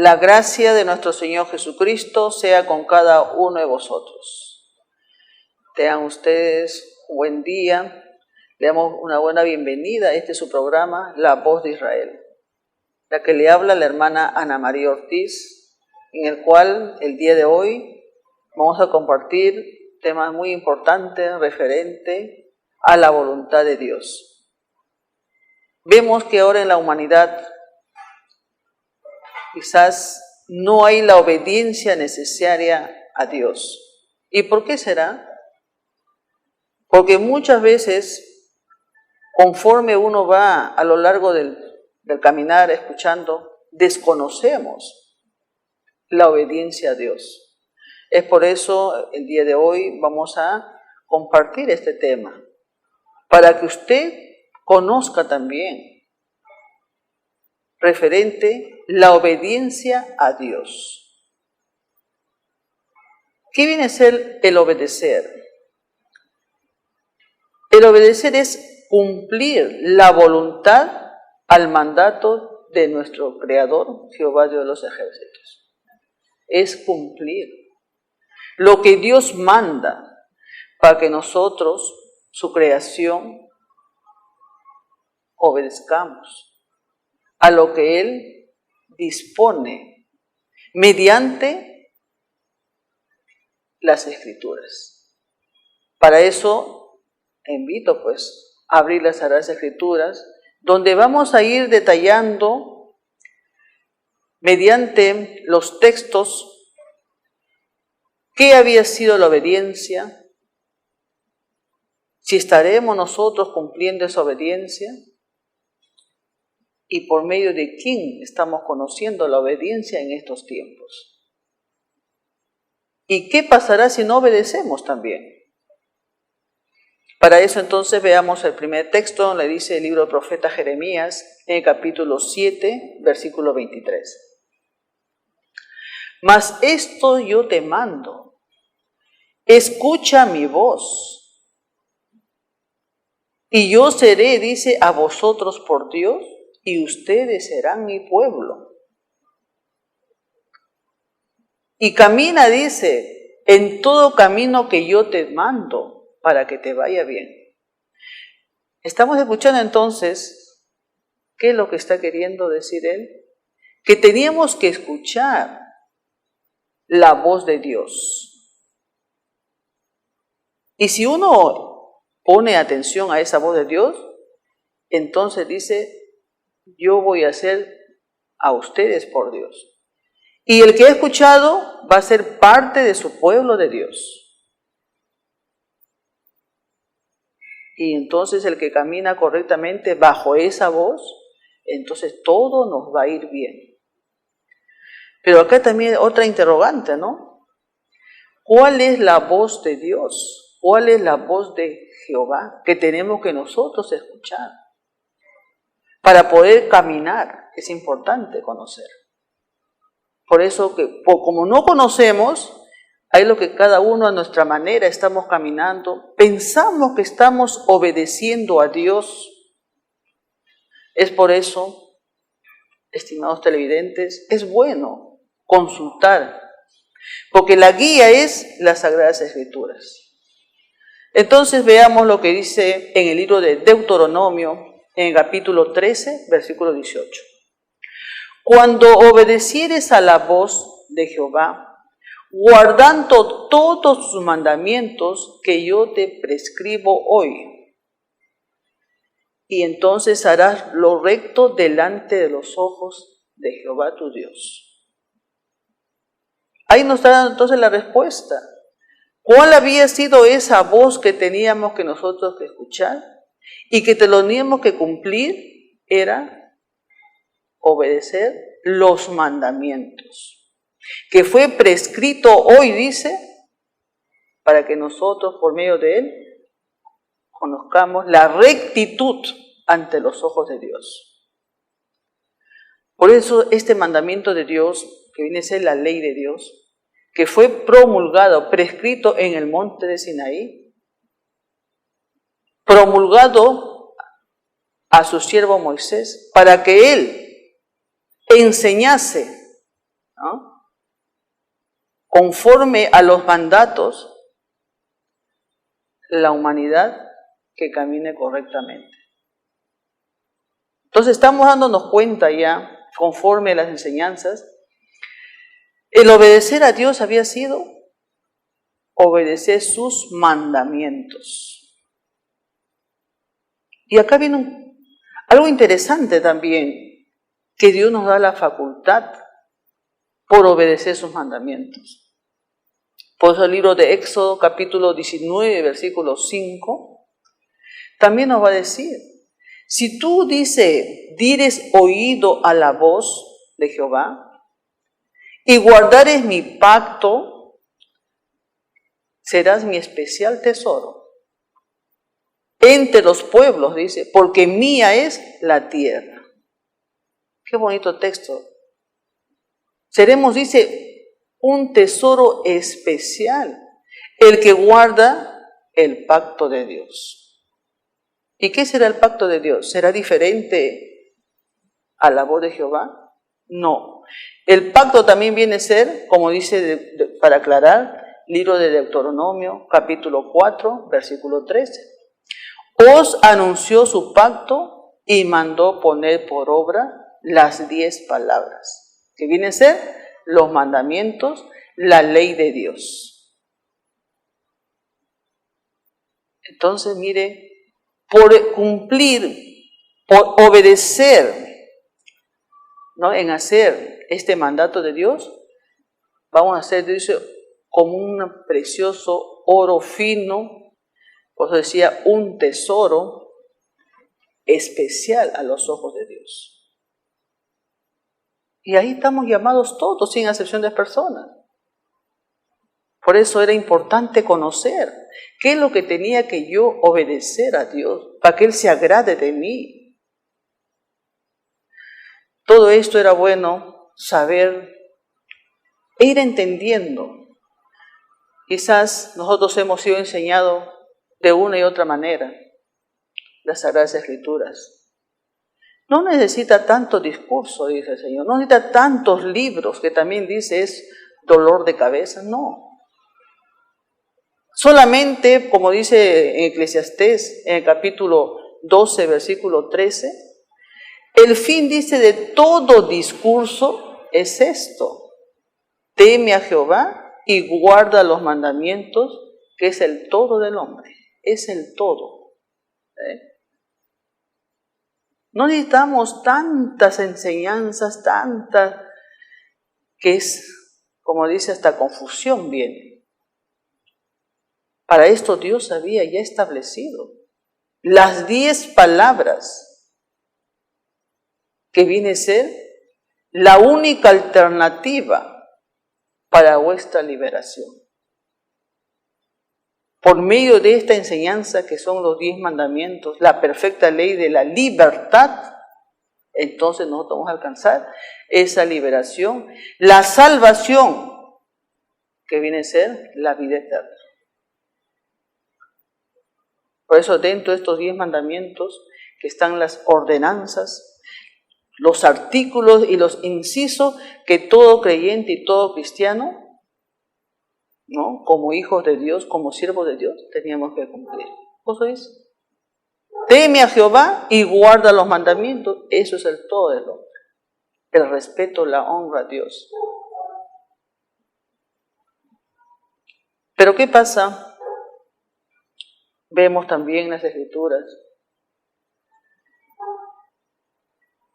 La gracia de nuestro Señor Jesucristo sea con cada uno de vosotros. Tengan ustedes un buen día. Le damos una buena bienvenida a este su programa, La Voz de Israel. La que le habla la hermana Ana María Ortiz, en el cual el día de hoy vamos a compartir temas muy importantes referentes a la voluntad de Dios. Vemos que ahora en la humanidad quizás no hay la obediencia necesaria a Dios. ¿Y por qué será? Porque muchas veces, conforme uno va a lo largo del caminar escuchando, desconocemos la obediencia a Dios. Es por eso el día de hoy vamos a compartir este tema, para que usted conozca también referente la obediencia a Dios. ¿Qué viene a ser el obedecer? El obedecer es cumplir la voluntad al mandato de nuestro Creador, Jehová Dios de los ejércitos. Es cumplir lo que Dios manda para que nosotros, su creación, obedezcamos a lo que Él dispone mediante las Escrituras. Para eso invito a abrir las Sagradas Escrituras, donde vamos a ir detallando mediante los textos qué había sido la obediencia, si estaremos nosotros cumpliendo esa obediencia, y por medio de quién estamos conociendo la obediencia en estos tiempos. ¿Y qué pasará si no obedecemos también? Para eso entonces veamos el primer texto, donde dice el libro del profeta Jeremías, en el capítulo 7, versículo 23. Mas esto yo te mando, escucha mi voz, y yo seré, dice, a vosotros por Dios, y ustedes serán mi pueblo. Y camina, dice, en todo camino que yo te mando, para que te vaya bien. Estamos escuchando entonces, ¿qué es lo que está queriendo decir él? Que teníamos que escuchar la voz de Dios. Y si uno pone atención a esa voz de Dios, entonces dice, yo voy a ser a ustedes por Dios. Y el que ha escuchado va a ser parte de su pueblo de Dios. Y entonces el que camina correctamente bajo esa voz, entonces todo nos va a ir bien. Pero acá también otra interrogante, ¿no? ¿Cuál es la voz de Dios? ¿Cuál es la voz de Jehová que tenemos que nosotros escuchar? Para poder caminar es importante conocer. Por eso que como no conocemos, hay lo que cada uno a nuestra manera estamos caminando, pensamos que estamos obedeciendo a Dios. Es por eso, estimados televidentes, es bueno consultar, porque la guía es las Sagradas Escrituras. Entonces veamos lo que dice en el libro de Deuteronomio, en el capítulo 13, versículo 18. Cuando obedecieres a la voz de Jehová, guardando todos sus mandamientos que yo te prescribo hoy, y entonces harás lo recto delante de los ojos de Jehová tu Dios. Ahí nos está dando entonces la respuesta. ¿Cuál había sido esa voz que teníamos que nosotros que escuchar? Y que teníamos que cumplir era obedecer los mandamientos, que fue prescrito hoy, dice, para que nosotros por medio de él conozcamos la rectitud ante los ojos de Dios. Por eso este mandamiento de Dios, que viene a ser la ley de Dios, que fue promulgado, prescrito en el monte de Sinaí, promulgado a su siervo Moisés, para que él enseñase ¿no? Conforme a los mandatos, la humanidad que camine correctamente. Entonces estamos dándonos cuenta ya, conforme a las enseñanzas, el obedecer a Dios había sido obedecer sus mandamientos. Y acá viene algo interesante también, que Dios nos da la facultad por obedecer sus mandamientos. Por eso el libro de Éxodo, capítulo 19, versículo 5, también nos va a decir, si tú dires oído a la voz de Jehová y guardares mi pacto, serás mi especial tesoro entre los pueblos, dice, porque mía es la tierra. Qué bonito texto. Seremos, dice, un tesoro especial, el que guarda el pacto de Dios. ¿Y qué será el pacto de Dios? ¿Será diferente a la voz de Jehová? No. El pacto también viene a ser, como dice, para aclarar, libro de Deuteronomio, capítulo 4, versículo 13. Os anunció su pacto y mandó poner por obra las 10 palabras, que vienen a ser los mandamientos, la ley de Dios. Entonces, mire, por cumplir, por obedecer, ¿no? En hacer este mandato de Dios, vamos a hacer, dice, como un precioso oro fino, por eso decía, un tesoro especial a los ojos de Dios. Y ahí estamos llamados todos, sin excepción de personas. Por eso era importante conocer qué es lo que tenía que yo obedecer a Dios, para que Él se agrade de mí. Todo esto era bueno saber e ir entendiendo. Quizás nosotros hemos sido enseñados de una y otra manera las Sagradas Escrituras. No necesita tanto discurso, dice el Señor, no necesita tantos libros, que también dice es dolor de cabeza, no. Solamente, como dice en Eclesiastés, en el capítulo 12, versículo 13, el fin, dice, de todo discurso es esto: teme a Jehová y guarda los mandamientos, que es el todo del hombre, es el todo. No necesitamos tantas enseñanzas, tantas, que es, como dice, hasta confusión viene. Para esto Dios había ya establecido las 10 palabras, que viene a ser la única alternativa para vuestra liberación. Por medio de esta enseñanza, que son los 10 mandamientos, la perfecta ley de la libertad, entonces nosotros vamos a alcanzar esa liberación, la salvación, que viene a ser la vida eterna. Por eso, dentro de estos 10 mandamientos, que están las ordenanzas, los artículos y los incisos que todo creyente y todo cristiano, ¿no?, como hijos de Dios, como siervos de Dios, teníamos que cumplir. ¿Eso es? Teme a Jehová y guarda los mandamientos. Eso es el todo del hombre. El respeto, la honra a Dios. Pero ¿qué pasa? Vemos también en las Escrituras,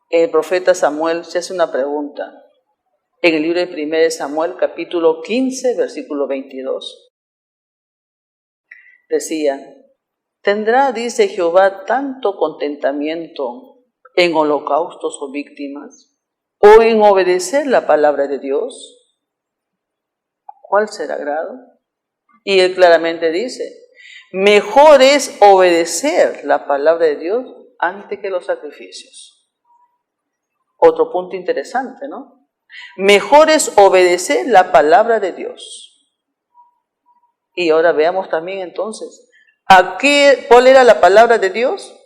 el profeta Samuel se hace una pregunta. En el libro de 1 Samuel, capítulo 15, versículo 22. Decía: ¿tendrá, dice Jehová, tanto contentamiento en holocaustos o víctimas, o en obedecer la palabra de Dios? ¿Cuál será agrado? Y él claramente dice: mejor es obedecer la palabra de Dios antes que los sacrificios. Otro punto interesante, ¿no? Mejor es obedecer la palabra de Dios. Y ahora veamos también entonces, ¿cuál era la palabra de Dios?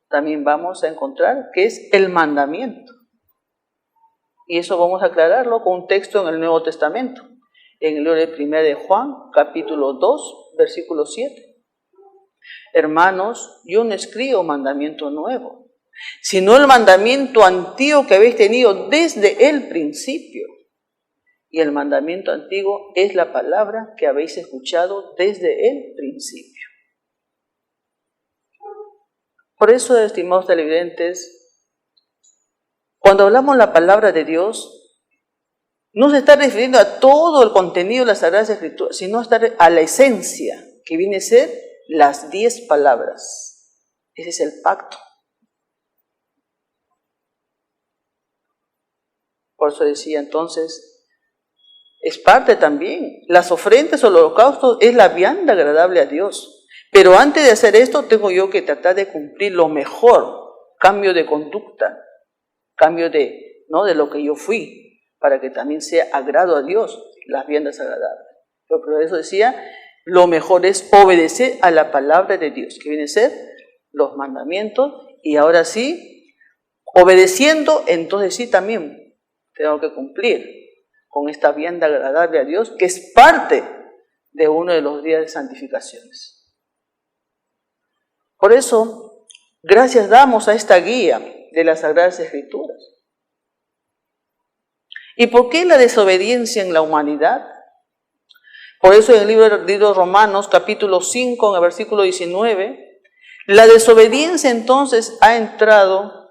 También vamos a encontrar que es el mandamiento. Y eso vamos a aclararlo con un texto en el Nuevo Testamento, en el libro de 1 de Juan, capítulo 2, versículo 7. Hermanos, yo no escribo mandamiento nuevo, sino el mandamiento antiguo que habéis tenido desde el principio. Y el mandamiento antiguo es la palabra que habéis escuchado desde el principio. Por eso, estimados televidentes, cuando hablamos la palabra de Dios, no se está refiriendo a todo el contenido de las Sagradas Escrituras, sino a la esencia, que viene a ser las 10 palabras. Ese es el pacto. Por eso decía entonces, es parte también. Las ofrendas o los holocaustos es la vianda agradable a Dios. Pero antes de hacer esto, tengo yo que tratar de cumplir lo mejor, cambio de conducta, cambio de lo que yo fui, para que también sea agrado a Dios, las viandas agradables. Pero por eso decía, lo mejor es obedecer a la palabra de Dios, que viene a ser los mandamientos, y ahora sí, obedeciendo, entonces sí también tengo que cumplir con esta vianda agradable a Dios, que es parte de uno de los días de santificaciones. Por eso, gracias damos a esta guía de las Sagradas Escrituras. ¿Y por qué la desobediencia en la humanidad? Por eso en el libro de Romanos, capítulo 5, en el versículo 19, la desobediencia entonces ha entrado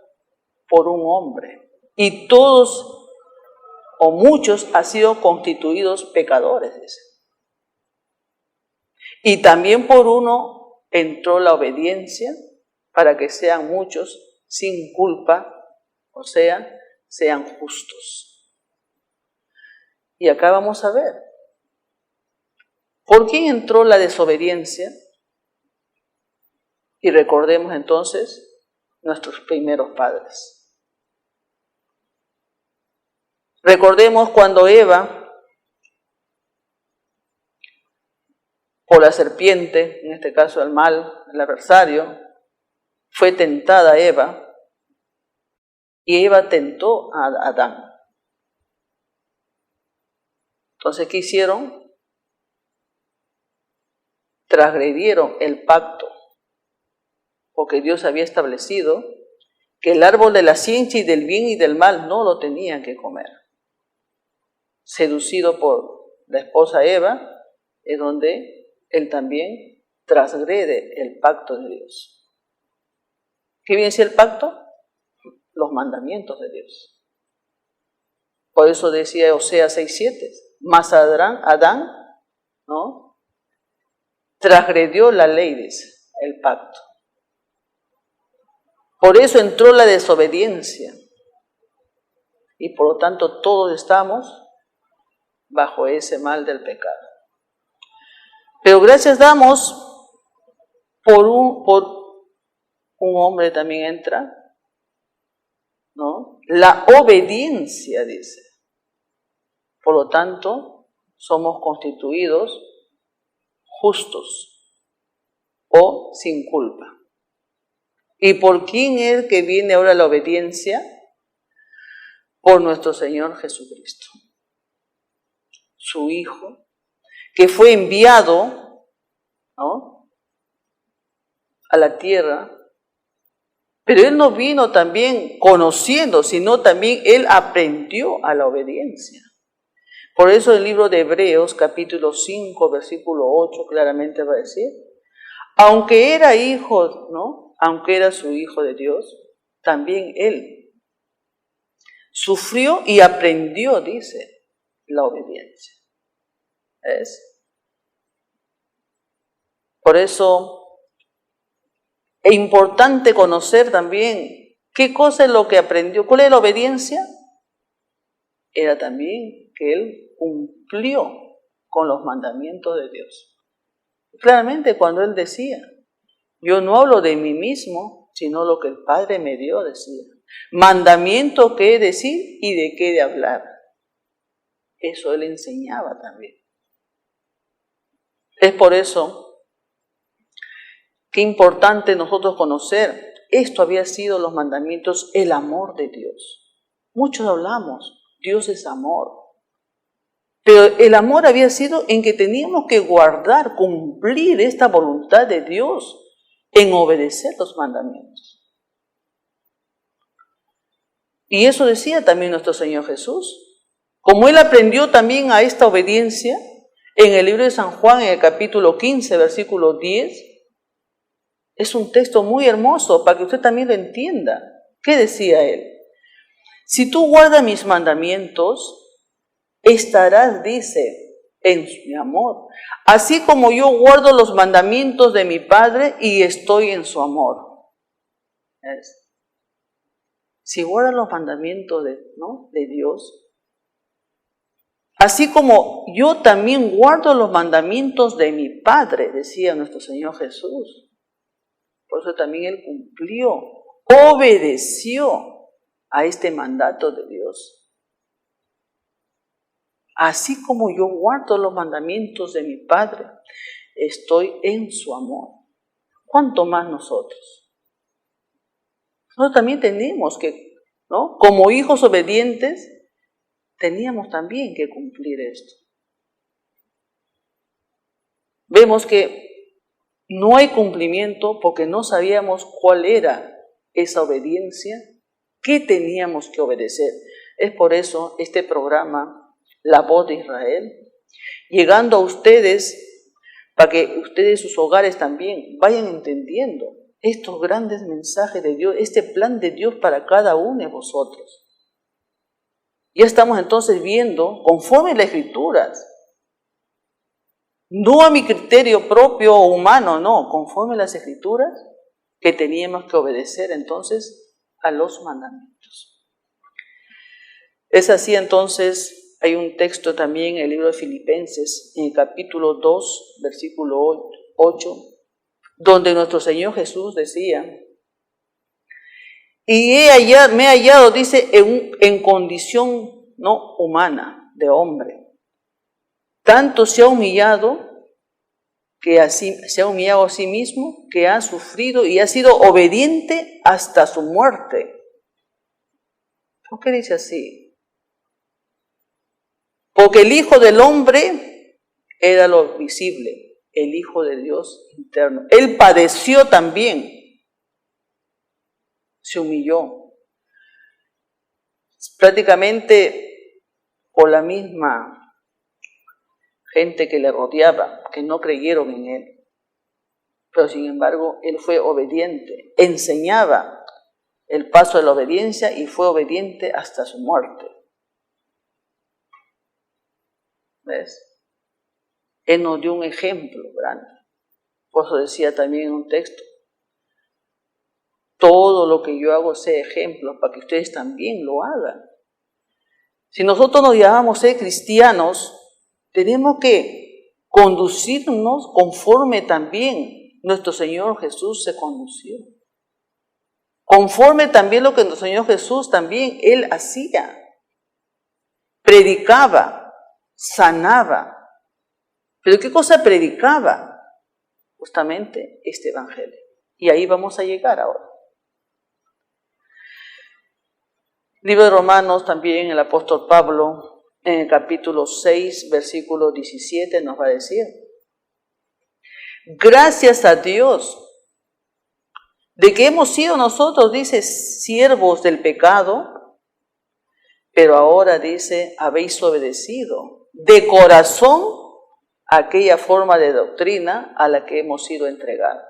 por un hombre, y todos o muchos han sido constituidos pecadores, dice. Y también por uno entró la obediencia para que sean muchos sin culpa, o sea, sean justos. Y acá vamos a ver, ¿por quién entró la desobediencia? Y recordemos entonces nuestros primeros padres. Recordemos cuando Eva, por la serpiente, en este caso el mal, el adversario, fue tentada Eva, y Eva tentó a Adán. Entonces, ¿qué hicieron? Transgredieron el pacto, porque Dios había establecido que el árbol de la ciencia y del bien y del mal no lo tenían que comer. Seducido por la esposa Eva, es donde él también transgrede el pacto de Dios. ¿Qué viene a ser el pacto? Los mandamientos de Dios. Por eso decía Oseas 6:7, mas Adán, ¿no?, transgredió la ley, dice, el pacto. Por eso entró la desobediencia. Y por lo tanto todos estamos bajo ese mal del pecado. Pero gracias damos por un hombre también entra, ¿no?, la obediencia, dice. Por lo tanto, somos constituidos justos o sin culpa. ¿Y por quién es que viene ahora la obediencia? Por nuestro Señor Jesucristo, su Hijo, que fue enviado, ¿no?, a la tierra, pero Él no vino también conociendo, sino también Él aprendió a la obediencia. Por eso el libro de Hebreos, capítulo 5, versículo 8, claramente va a decir, aunque era hijo, ¿no?, aunque era su Hijo de Dios, también Él sufrió y aprendió, dice, la obediencia. ¿Es? Por eso es importante conocer también qué cosa es lo que aprendió. ¿Cuál es la obediencia? Era también que Él cumplió con los mandamientos de Dios. Claramente cuando Él decía, yo no hablo de mí mismo, sino lo que el Padre me dio, decía. Mandamiento que he de decir y de qué he de hablar. Eso Él enseñaba también. Es por eso que es importante nosotros conocer, esto había sido los mandamientos, el amor de Dios. Muchos hablamos, Dios es amor. Pero el amor había sido en que teníamos que guardar, cumplir esta voluntad de Dios en obedecer los mandamientos. Y eso decía también nuestro Señor Jesús. Como Él aprendió también a esta obediencia, en el libro de San Juan, en el capítulo 15, versículo 10, es un texto muy hermoso para que usted también lo entienda. ¿Qué decía Él? Si tú guardas mis mandamientos, estarás, dice, en mi amor, así como yo guardo los mandamientos de mi Padre y estoy en su amor. ¿Ves? Si guardas los mandamientos de Dios, así como yo también guardo los mandamientos de mi Padre, decía nuestro Señor Jesús. Por eso también Él cumplió, obedeció a este mandato de Dios. Así como yo guardo los mandamientos de mi Padre, estoy en su amor. ¿Cuánto más nosotros? Nosotros también tenemos que, ¿no? Como hijos obedientes, teníamos también que cumplir esto. Vemos que no hay cumplimiento porque no sabíamos cuál era esa obediencia, qué teníamos que obedecer. Es por eso este programa, La Voz de Israel, llegando a ustedes, para que ustedes, sus hogares también, vayan entendiendo estos grandes mensajes de Dios, este plan de Dios para cada uno de vosotros. Ya estamos entonces viendo, conforme a las Escrituras, no a mi criterio propio o humano, no, conforme a las Escrituras, que teníamos que obedecer entonces a los mandamientos. Es así entonces, hay un texto también en el libro de Filipenses, en el capítulo 2, versículo 8, donde nuestro Señor Jesús decía, y me he hallado, dice, en condición no humana, de hombre. Tanto se ha humillado, se ha humillado a sí mismo, que ha sufrido y ha sido obediente hasta su muerte. ¿Por qué dice así? Porque el Hijo del Hombre era lo visible, el Hijo de Dios interno. Él padeció también, se humilló. Prácticamente por la misma gente que le rodeaba, que no creyeron en Él. Pero sin embargo, Él fue obediente, enseñaba el paso de la obediencia y fue obediente hasta su muerte. ¿Ves? Él nos dio un ejemplo grande. Por eso decía también en un texto, todo lo que yo hago sea ejemplo para que ustedes también lo hagan. Si nosotros nos llamamos ser cristianos, tenemos que conducirnos conforme también nuestro Señor Jesús se condució. Conforme también lo que nuestro Señor Jesús también, Él hacía. Predicaba, sanaba. ¿Pero qué cosa predicaba? Justamente este evangelio. Y ahí vamos a llegar ahora. Libro de Romanos también el apóstol Pablo, en el capítulo 6, versículo 17 nos va a decir, gracias a Dios de que hemos sido nosotros, dice, siervos del pecado, pero ahora dice, habéis obedecido de corazón aquella forma de doctrina a la que hemos sido entregados.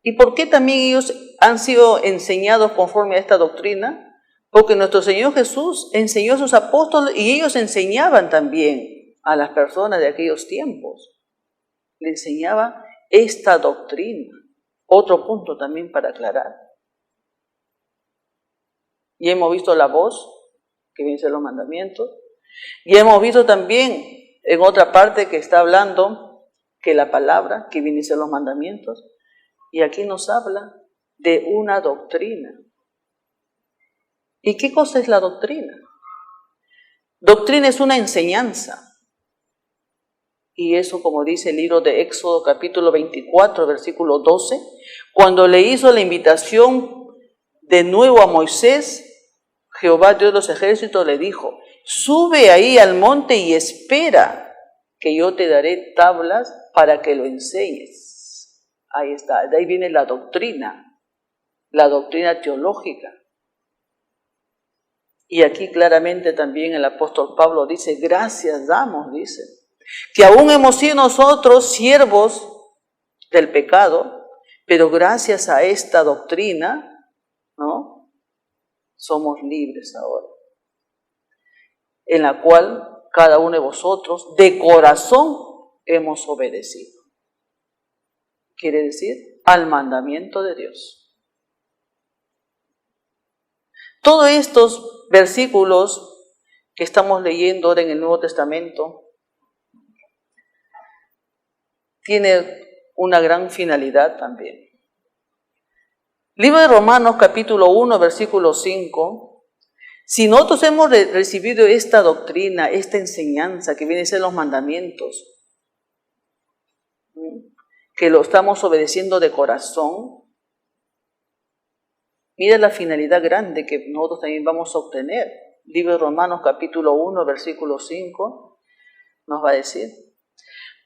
¿Y por qué también ellos han sido enseñados conforme a esta doctrina? Porque nuestro Señor Jesús enseñó a sus apóstoles y ellos enseñaban también a las personas de aquellos tiempos. Le enseñaba esta doctrina. Otro punto también para aclarar. Y hemos visto la voz, que viene a ser los mandamientos. Y hemos visto también en otra parte que está hablando que la palabra, que viene a ser los mandamientos. Y aquí nos habla de una doctrina. ¿Y qué cosa es la doctrina? Doctrina es una enseñanza. Y eso, como dice el libro de Éxodo, capítulo 24, versículo 12, cuando le hizo la invitación de nuevo a Moisés, Jehová Dios de los ejércitos le dijo, sube ahí al monte y espera, que yo te daré tablas para que lo enseñes. Ahí está, de ahí viene la doctrina teológica. Y aquí claramente también el apóstol Pablo dice, gracias damos, dice, que aún hemos sido nosotros siervos del pecado, pero gracias a esta doctrina, ¿no? Somos libres ahora, en la cual cada uno de vosotros de corazón hemos obedecido. Quiere decir, al mandamiento de Dios. Todos estos versículos que estamos leyendo ahora en el Nuevo Testamento tiene una gran finalidad también. Libro de Romanos, capítulo 1, versículo 5. Si nosotros hemos recibido esta doctrina, esta enseñanza que viene a ser los mandamientos, que lo estamos obedeciendo de corazón, mira la finalidad grande que nosotros también vamos a obtener. Libro de Romanos, capítulo 1, versículo 5, nos va a decir,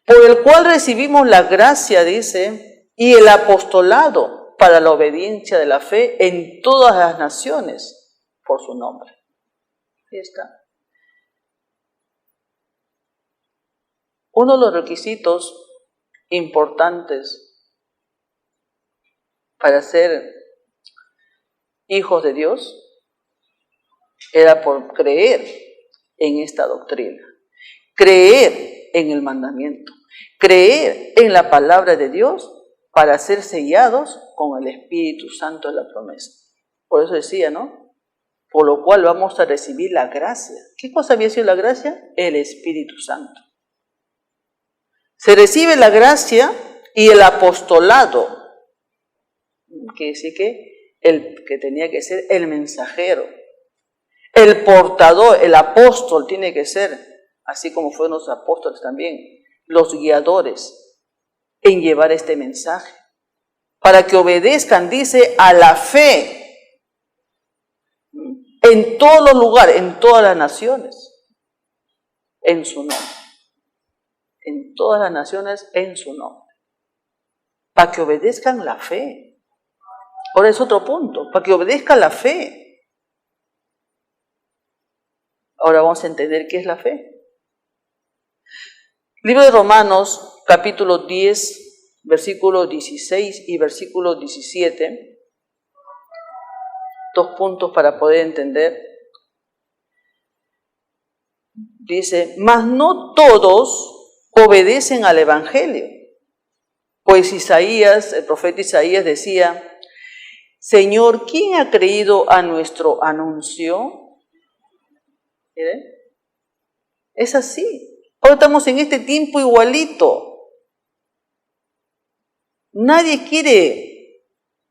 por el cual recibimos la gracia, dice, y el apostolado para la obediencia de la fe en todas las naciones por su nombre. Ahí está. Uno de los requisitos importantes para ser hijos de Dios era por creer en esta doctrina, creer en el mandamiento, creer en la palabra de Dios para ser sellados con el Espíritu Santo de la promesa. Por eso decía, ¿no? Por lo cual vamos a recibir la gracia. ¿Qué cosa había sido la gracia? El Espíritu Santo. Se recibe la gracia y el apostolado, que dice que el que tenía que ser el mensajero, el portador, el apóstol tiene que ser, así como fueron los apóstoles también, los guiadores en llevar este mensaje, para que obedezcan, dice, a la fe, en todos los lugares, en todas las naciones, en su nombre, en todas las naciones, en su nombre, para que obedezcan la fe. Ahora es otro punto, para que obedezcan la fe. Ahora vamos a entender qué es la fe. Libro de Romanos, capítulo 10, versículo 16 y versículo 17. 2 puntos para poder entender. Dice, mas no todos obedecen al Evangelio. Pues Isaías, el profeta Isaías decía, Señor, ¿quién ha creído a nuestro anuncio? ¿Miren? Es así. Ahora estamos en este tiempo igualito. Nadie quiere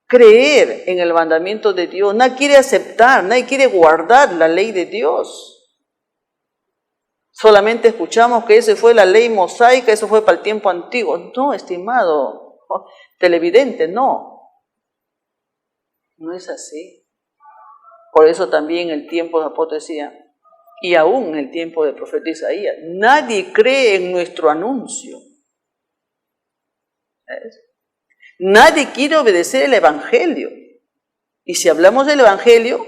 creer en el mandamiento de Dios, nadie quiere aceptar, nadie quiere guardar la ley de Dios. Solamente escuchamos que esa fue la ley mosaica, eso fue para el tiempo antiguo. No, estimado televidente, no. No es así. Por eso también el tiempo de la profecía, y aún en el tiempo del profeta Isaías, nadie cree en nuestro anuncio. ¿Ves? Nadie quiere obedecer el Evangelio. Y si hablamos del Evangelio,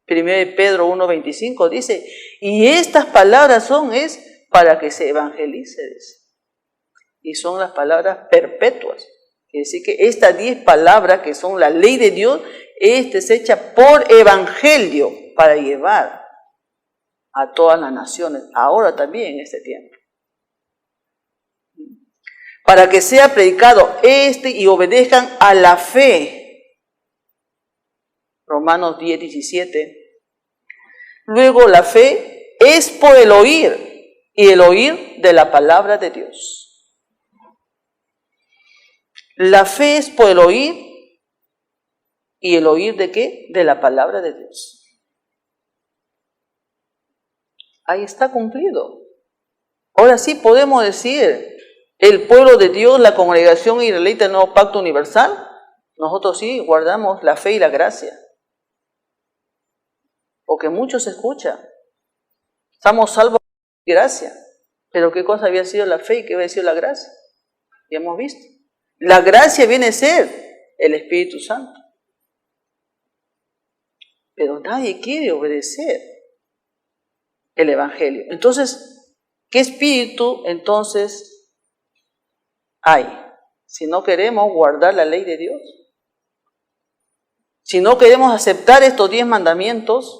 1 Pedro 1:25 dice, y estas palabras es para que se evangelice. Y son las palabras perpetuas. Quiere decir que estas 10 palabras que son la ley de Dios, es hecha por Evangelio para llevar a todas las naciones, ahora también en este tiempo. Para que sea predicado y obedezcan a la fe. Romanos 10:17. Luego la fe es por el oír, y el oír de la palabra de Dios. La fe es por el oír, y el oír ¿de qué? De la palabra de Dios. Ahí está cumplido. Ahora sí podemos decir, el pueblo de Dios, la congregación israelita del Nuevo Pacto Universal, nosotros sí guardamos la fe y la gracia. porque muchos escuchan. Estamos salvos por gracia. Pero ¿qué cosa había sido la fe y qué había sido la gracia? Ya hemos visto. La gracia viene a ser el Espíritu Santo. Pero nadie quiere obedecer el Evangelio. Entonces, ¿qué espíritu entonces hay? Si no queremos guardar la ley de Dios, si no queremos aceptar estos 10 mandamientos,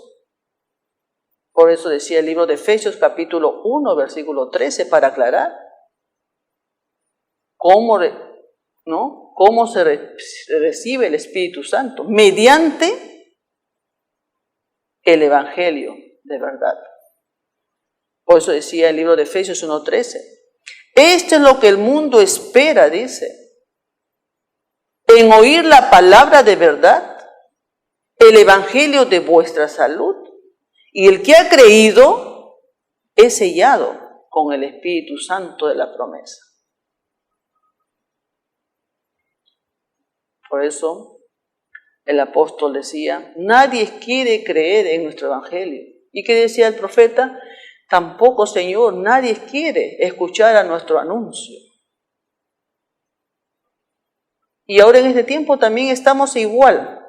por eso decía el libro de Efesios capítulo 1, versículo 13, para aclarar cómo se recibe el Espíritu Santo, mediante el Evangelio de verdad. Por eso decía el libro de Efesios 1:13. Esto es lo que el mundo espera, dice, en oír la palabra de verdad, el Evangelio de vuestra salud. Y el que ha creído es sellado con el Espíritu Santo de la promesa. Por eso el apóstol decía, nadie quiere creer en nuestro Evangelio. ¿Y qué decía el profeta? Tampoco, Señor, nadie quiere escuchar a nuestro anuncio. Y ahora en este tiempo también estamos igual.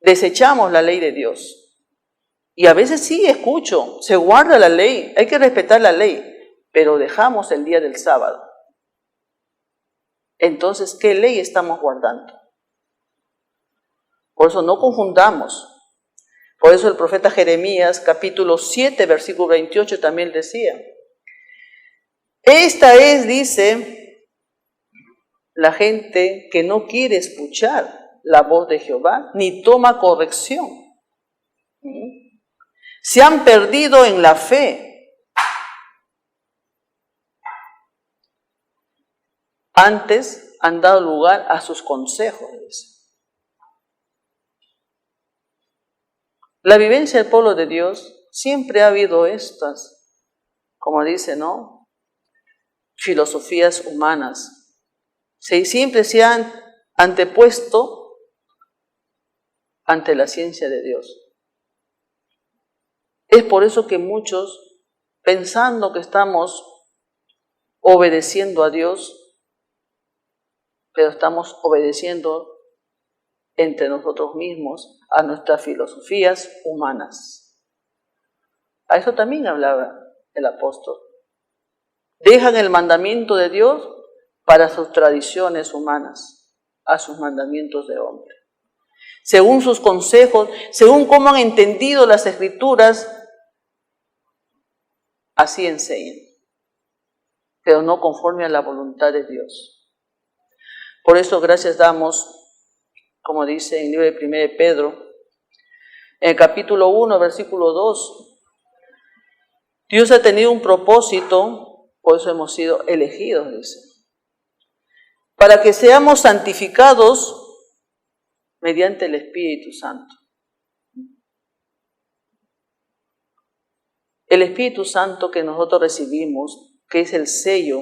Desechamos la ley de Dios. Y a veces sí escucho, se guarda la ley, hay que respetar la ley, pero dejamos el día del sábado. Entonces, ¿qué ley estamos guardando? Por eso no confundamos. Por eso el profeta Jeremías, capítulo 7, versículo 28, también decía, esta es, dice, la gente que no quiere escuchar la voz de Jehová, ni toma corrección. Se han perdido en la fe. Antes han dado lugar a sus consejos. La vivencia del pueblo de Dios siempre ha habido estas, como dice, ¿no? Filosofías humanas. Siempre se han antepuesto ante la ciencia de Dios. Es por eso que muchos, pensando que estamos obedeciendo a Dios, pero estamos obedeciendo entre nosotros mismos a nuestras filosofías humanas. A eso también hablaba el apóstol. Dejan el mandamiento de Dios para sus tradiciones humanas, a sus mandamientos de hombre. Según sus consejos, según cómo han entendido las Escrituras, así enseñan, pero no conforme a la voluntad de Dios. Por eso gracias damos, como dice en el libro de 1 de Pedro, en el capítulo 1, versículo 2, Dios ha tenido un propósito, por eso hemos sido elegidos, dice, para que seamos santificados mediante el Espíritu Santo. El Espíritu Santo que nosotros recibimos, que es el sello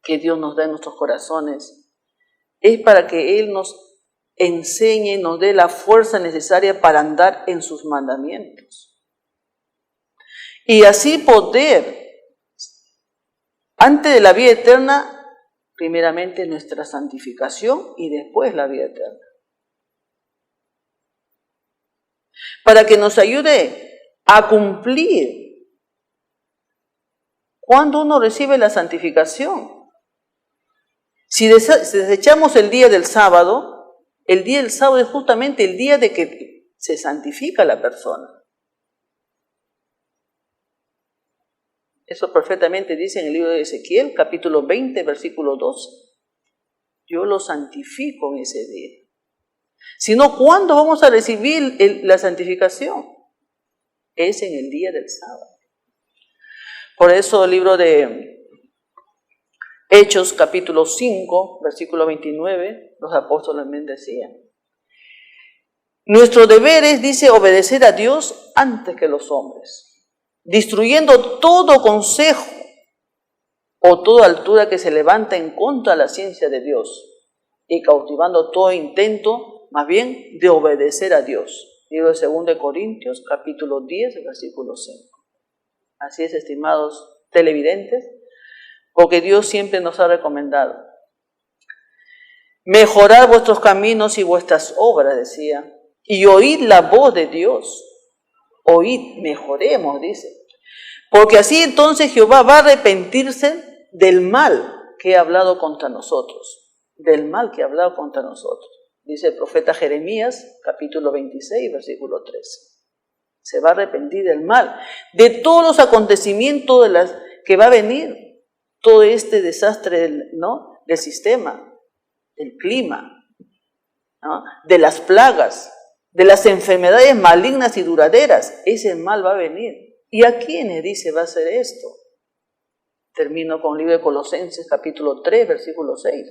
que Dios nos da en nuestros corazones, es para que Él nos enseñe, nos dé la fuerza necesaria para andar en sus mandamientos. Y así poder, antes de la vida eterna, primeramente nuestra santificación y después la vida eterna. Para que nos ayude a cumplir. Cuando uno recibe la santificación, si desechamos el día del sábado es justamente el día de que se santifica la persona. Eso perfectamente dice en el libro de Ezequiel, capítulo 20, versículo 12. Yo lo santifico en ese día. Si no, ¿cuándo vamos a recibir la santificación? Es en el día del sábado. Por eso el libro de Hechos, capítulo 5, versículo 29, los apóstoles también decían, nuestro deber es, dice, obedecer a Dios antes que los hombres, destruyendo todo consejo o toda altura que se levanta en contra de la ciencia de Dios y cautivando todo intento, más bien, de obedecer a Dios. Libro de 2 Corintios, capítulo 10, versículo 5. Así es, estimados televidentes, porque Dios siempre nos ha recomendado mejorar vuestros caminos y vuestras obras, decía, y oíd la voz de Dios. Oíd, mejoremos, dice. Porque así entonces Jehová va a arrepentirse del mal que ha hablado contra nosotros. Del mal que ha hablado contra nosotros. Dice el profeta Jeremías, capítulo 26, versículo 13. Se va a arrepentir del mal, de todos los acontecimientos que va a venir, todo este desastre del sistema, del clima, ¿no? De las plagas, de las enfermedades malignas y duraderas. Ese mal va a venir. ¿Y a quiénes, dice, va a ser esto? Termino con el libro de Colosenses, capítulo 3, versículo 6.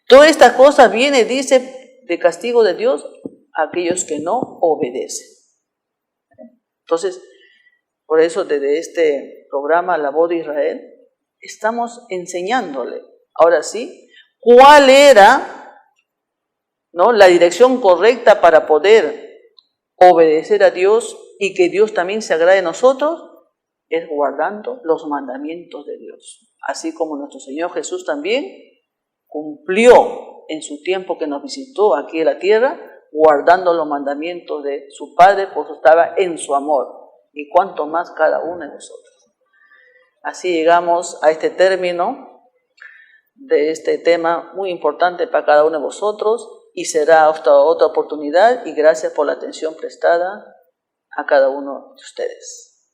Todas estas cosas vienen, dice, de castigo de Dios a aquellos que no obedecen. Entonces, por eso desde este programa La Voz de Israel, estamos enseñándole, ahora sí, cuál era, ¿no?, la dirección correcta para poder obedecer a Dios y que Dios también se agrade de nosotros, es guardando los mandamientos de Dios. Así como nuestro Señor Jesús también cumplió en su tiempo que nos visitó aquí en la tierra, guardando los mandamientos de su Padre, pues estaba en su amor. Y cuanto más cada uno de nosotros. Así llegamos a este término de este tema muy importante para cada uno de vosotros, y será hasta otra oportunidad, y gracias por la atención prestada a cada uno de ustedes.